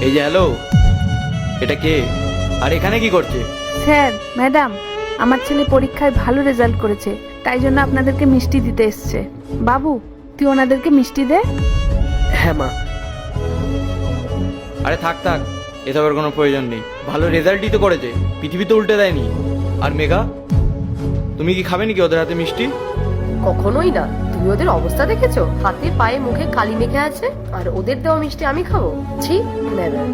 এই যে হ্যালো, এটা কে? আর এখানে কি করছে? স্যার ম্যাডাম, আমার ছেলে পরীক্ষায় ভালো রেজাল্ট করেছে, তাই জন্য আপনাদেরকে মিষ্টি দিতে এসছে। বাবু, তুই ওনাদেরকে মিষ্টি দে। হ্যাঁ মা। আরে থাক থাক, এসবের কোনো প্রয়োজন নেই। ভালো রেজাল্টই তো করেছে, পৃথিবী তো উল্টে দেয়নি। আর মেঘা, তুমি কি খাবে নাকি ওদের হাতে মিষ্টি? কখনোই না। তুমি ওদের অবস্থা দেখেছো? হাতে পায়ে মুখে কালি মেখে আছে, আর ওদের দেওয়া মিষ্টি আমি খাবো? ছি, নেভার।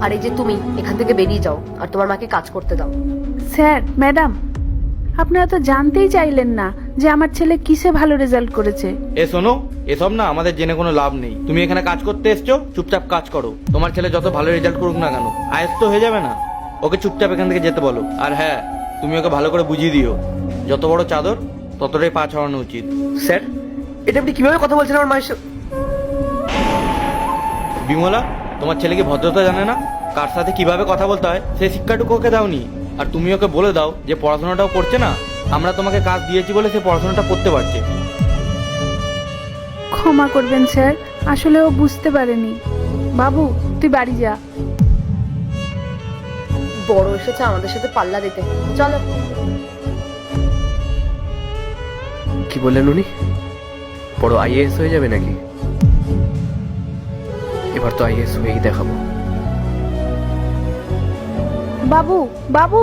আর এই যে তুমি এখান থেকে বেরিয়ে যাও, আর তোমার মাকে কাজ করতে দাও। স্যার ম্যাডাম, আপনারা তো জানতেই চাইলেন না যে আমার ছেলে কিসে ভালো রেজাল্ট করেছে। এ শোনো, এসব না আমাদের জেনে কোনো লাভ নেই। তুমি এখানে কাজ করতে এসছো, চুপচাপ কাজ করো। তোমার ছেলে যত ভালো রেজাল্ট করুক না কেন, আয়ত্ত হয়ে যাবে না। ওকে চুপচাপ এখান থেকে যেতে বলো। আর হ্যাঁ, তুমি ওকে ভালো করে বুঝিয়ে দিও, যত বড় চাদর ততটাই পা ছড়ানো উচিত। স্যার, এটা আপনি কিভাবে কথা বলছেন আমার মায়ের সাথে? বিমলা, তোমার ছেলে কি ভদ্রতা জানে না? কার সাথে কিভাবে কথা বলতে হয় সেই শিক্ষাটুকু ওকে দাওনি। আর তুমি ওকে বলে দাও যে পড়াশোনাটাও করছে না, আমরা তোমাকে কাজ দিয়েছি বলে সে পড়াশোনাটা করতে পারছে। ক্ষমা করবেন স্যার, আসলে ও বুঝতে পারেনি। বাবু, তুই বাড়ি যা। বড় এসেছে আমাদের সাথে পাল্লা দিতে। চলো। কি বললেন উনি? বড় আইএএস হয়ে যাবে নাকি? এবার তো আইএএস হয়েই দেখাবো। বাবু, বাবু।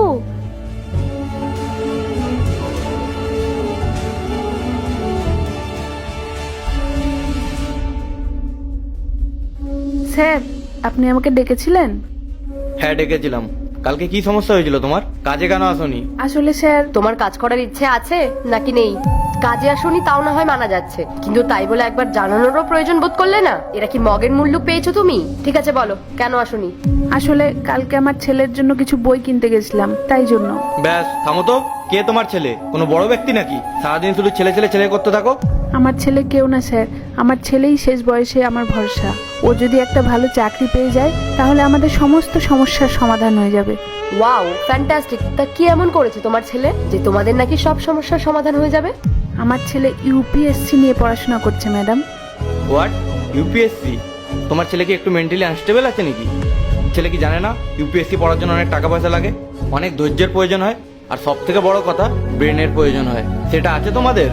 স্যার, আপনি আমাকে ডেকেছিলেন? হ্যাঁ ডেকেছিলাম। কালকে কি সমস্যা হয়েছিল তোমার? কাজে কেন আসোনি? আসলে স্যার, তোমার কাজ করার ইচ্ছে আছে নাকি নেই? কাজে আসুনি তাও না হয় মানা যাচ্ছে, কিন্তু তাই বলে একবার জানানোরও প্রয়োজন বোধ করলে না? এরা কি মগের মূল্য পেয়েছো তুমি? ঠিক আছে বলো, কেন আসুনি? আসলে কালকে আমার ছেলের জন্য কিছু বই কিনতে গেছিলাম, তাই জন্য। ব্যাস থামো তো। কে তোমার ছেলে? কোনো বড় ব্যক্তি নাকি? সারাদিন শুধু ছেলে ছেলে ছেলে করতে থাকো। আমার ছেলে কেউ না স্যার, আমার ছেলেই শেষ বয়সে আমার ভরসা। ও যদি একটা ভালো চাকরি পেয়ে যায়, তাহলে আমাদের সমস্ত সমস্যার সমাধান হয়ে যাবে। Wow, fantastic. তা কি এমন করেছে তোমার ছেলে যে তোমাদের নাকি সব সমস্যার সমাধান হয়ে যাবে? আমার ছেলে ইউপিএসসি নিয়ে পড়াশোনা করছে ম্যাডাম। হোয়াট? ইউপিএসসি? তোমার ছেলে কি একটু মেন্টালি আনস্টেবল আছে নাকি? ছেলে কি জানে না ইউপিএসসি পড়ার জন্য অনেক টাকা পয়সা লাগে, অনেক ধৈর্যের প্রয়োজন হয়, আর সব থেকে বড় কথা ব্রেনের প্রয়োজন হয়? সেটা আছে তোমাদের?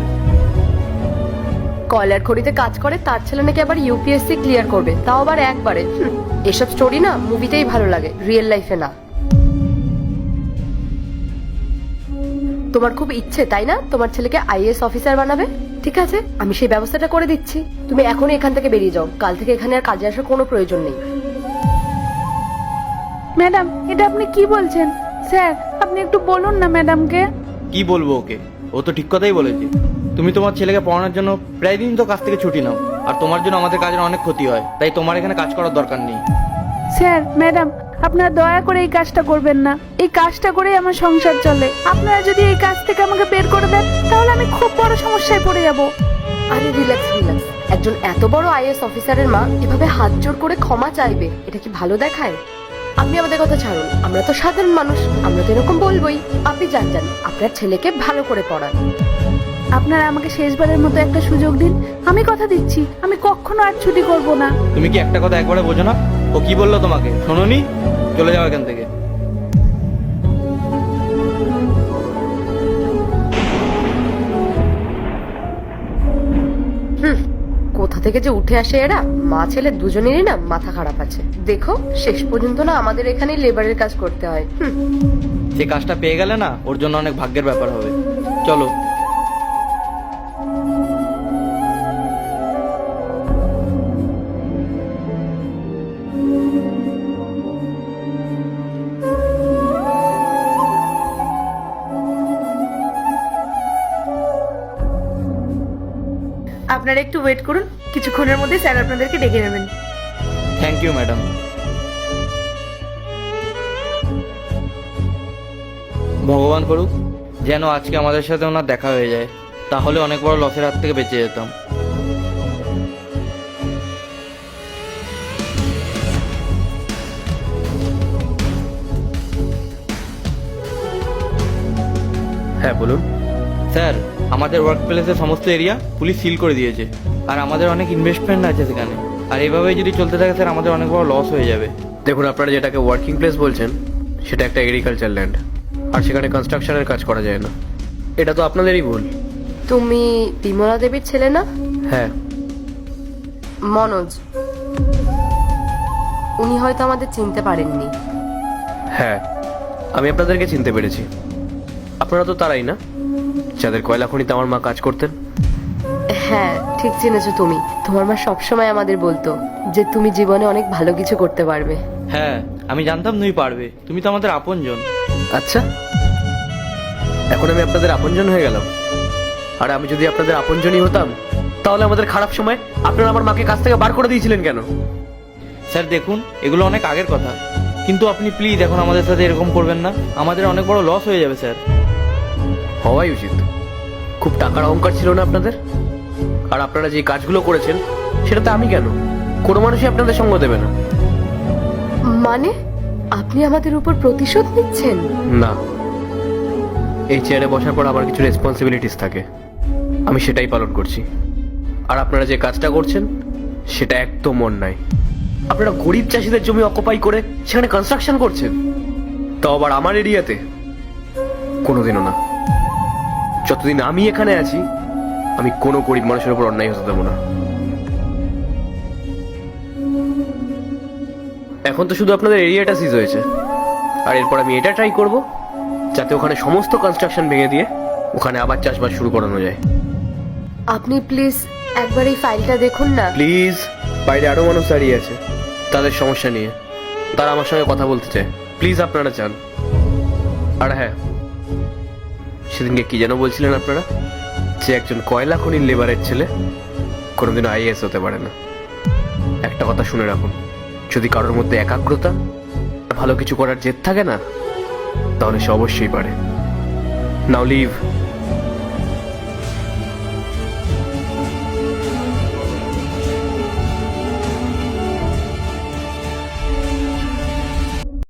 কয়লার খড়িতে কাজ করে তার ছেলে নাকি আবার ইউপিএসসি ক্লিয়ার করবে, তাও আবার একবারে। এসব স্টোরি না মুভিতেই ভালো লাগে, রিয়েল লাইফে না। তোমার খুব ইচ্ছে তাই না তোমার ছেলেকে আইএএস অফিসার বানাবে? ঠিক আছে, আমি সেই ব্যবস্থাটা করে দিচ্ছি। তুমি এখনই এখান থেকে বেরিয়ে যাও, কাল থেকে এখানে আর কাজে আসার কোনো প্রয়োজন নেই। ম্যাডাম, এটা আপনি কি বলছেন? স্যার, আপনি একটু বলুন না ম্যাডামকে। কি বলবো ওকে? ও তো ঠিক কথাই বলেছে। তুমি তোমার ছেলেকে পড়ানোর জন্য প্রায় দিন তো কাজ থেকে ছুটি নাও, আর তোমার জন্য আমাদের কাজের অনেক ক্ষতি হয়, তাই তোমার এখানে কাজ করার দরকার নেই। স্যার ম্যাডাম, আপনারা দয়া করে এই কাজটা করবেন না। এই কাজটা করেই আমার সংসার চলে। আপনারা যদি এই কাজ থেকে আমাকে বের করে দেন, তাহলে আমি খুব বড় সমস্যায় পড়ে যাব। আরে রিল্যাক্স রিল্যাক্স। একজন এত বড় আইএএস অফিসারের মা এভাবে হাত জোর করে ক্ষমা চাইবে, এটা কি ভালো দেখায়? আপনি আমাদের কথা ছাড়ুন, আমরা তো সাধারণ মানুষ, আমরা তো এরকম বলবোই। আপনি যান যান, আপনার ছেলেকে ভালো করে পড়ান। আপনারা আমাকে শেষবারের মতো একটা সুযোগ দিন। আমি কথা দিচ্ছি, আমি কখনো আর ছুটি করব না। তুমি কি একটা কথা একবারে বোঝো না? ও কি বললো তোমাকে শোনোনি? চলে যাও এখান থেকে। কোথা থেকে যে উঠে আসে এরা, মা ছেলে দুজনেরই না মাথা খারাপ আছে। দেখো শেষ পর্যন্ত না আমাদের এখানে লেবারের কাজ করতে হয়। সে কাজটা পেয়ে গেলে না ওর জন্য অনেক ভাগ্যের ব্যাপার হবে। চলো। আপনারা একটু ওয়েট করুন, কিছুক্ষণের মধ্যে স্যার আপনাদেরকে ডেকে নেবেন। Thank you madam. ভগবান করুক যেন আজকে আমাদের সাথে ওনার দেখা হয়ে যায়, তাহলে অনেক বড় লসের হাত থেকে বেঁচে যেতাম। হ্যাঁ বলুন। স্যার, আমাদের ওয়ার্ক প্লেসের সমস্ত এরিয়া পুলিশ সিল করে দিয়েছে, আর আমাদের অনেক ইনভেস্টমেন্ট আছে সেখানে। আর এভাবেই যদি চলতে থাকে স্যার আমাদের অনেক বড় লস হয়ে যাবে। দেখুন, আপনারা যেটাকে ওয়ার্কিং প্লেস বলছেন সেটা একটা এগ্রিকালচার ল্যান্ড, আর সেখানে কনস্ট্রাকশনের কাজ করা যায় না। এটা তো আপনাদেরই ভুল। তুমি বিমলা দেবীর ছেলে না? হ্যাঁ। মনোজ, উনি হয়তো আমাদের চিনতে পারেননি। হ্যাঁ, আমি আপনাদেরকে চিনতে পেরেছি। আপনারা তো তারাই না যাদের কয়লা খনিতে আমার মা কাজ করতেন? হ্যাঁ, ঠিক চিনেছো তুমি। তোমার মা সবসময় আমাদের বলতো যে তুমি জীবনে অনেক ভালো কিছু করতে পারবে। হ্যাঁ, আমি জানতাম তুমি পারবে, তুমি তো আমাদের আপনজন। আচ্ছা, এখন আমি আপনাদের আপনজন হয়ে গেলাম। আর আমি যদি আপনাদের আপনজনই হতাম, তাহলে আমাদের খারাপ সময় আপনারা আমার মাকে কাছ থেকে বার করে দিয়েছিলেন কেন? স্যার দেখুন, এগুলো অনেক আগের কথা, কিন্তু আপনি প্লিজ এখন আমাদের সাথে এরকম করবেন না, আমাদের অনেক বড় লস হয়ে যাবে স্যার। হওয়াই উচিত। খুব টাকার অহংকার ছিল না আপনাদের? আর আপনারা যে কাজগুলো করেছেন সেটাতে আমি কেন? কোনো মানুষই আপনাদের সঙ্গ দেবে না। মানে আপনি আমাদের উপর প্রতিশোধ নিচ্ছেন? না, এই চেয়ারে বসার পর আমার কিছু রেসপন্সিবিলিটিস থাকে, আমি সেটাই পালন করছি। আর আপনারা যে কাজটা করছেন সেটা একদম অন্যায়। আপনারা গরিব চাষিদের জমি অকুপাই করে সেখানে কনস্ট্রাকশন করছেন, তাও আবার আমার এরিয়াতে। কোনোদিনও না। যতদিন আমি এখানে আছি, আমি কোনো গরিব মানুষের উপর অন্যায় হতে দেবো না। এখন তো শুধু আপনাদের এরিয়াটা সিজ হয়েছে, আর এরপর আমি এটা ট্রাই করব যাতে ওখানে সমস্ত কনস্ট্রাকশন ভেঙে দিয়ে ওখানে আবার চাষবাস শুরু করানো যায়। আপনি প্লিজ একবার এই ফাইলটা দেখুন না। প্লিজ, বাইরে আরো মানুষ দাঁড়িয়ে আছে, তাদের সমস্যা নিয়ে তারা আমার সঙ্গে কথা বলতে চায়। প্লিজ আপনারা চান। আর হ্যাঁ, সেদিনকে কি যেন বলছিলেন আপনারা, যে একজন কয়লা খনির লেবারের ছেলে কোনোদিনও আইএএস হতে পারে না। একটা কথা শুনে রাখুন, যদি কারোর মধ্যে একাগ্রতা, ভালো কিছু করার জেদ থাকে না, তাহলে সে অবশ্যই পারে। নাও লিভ।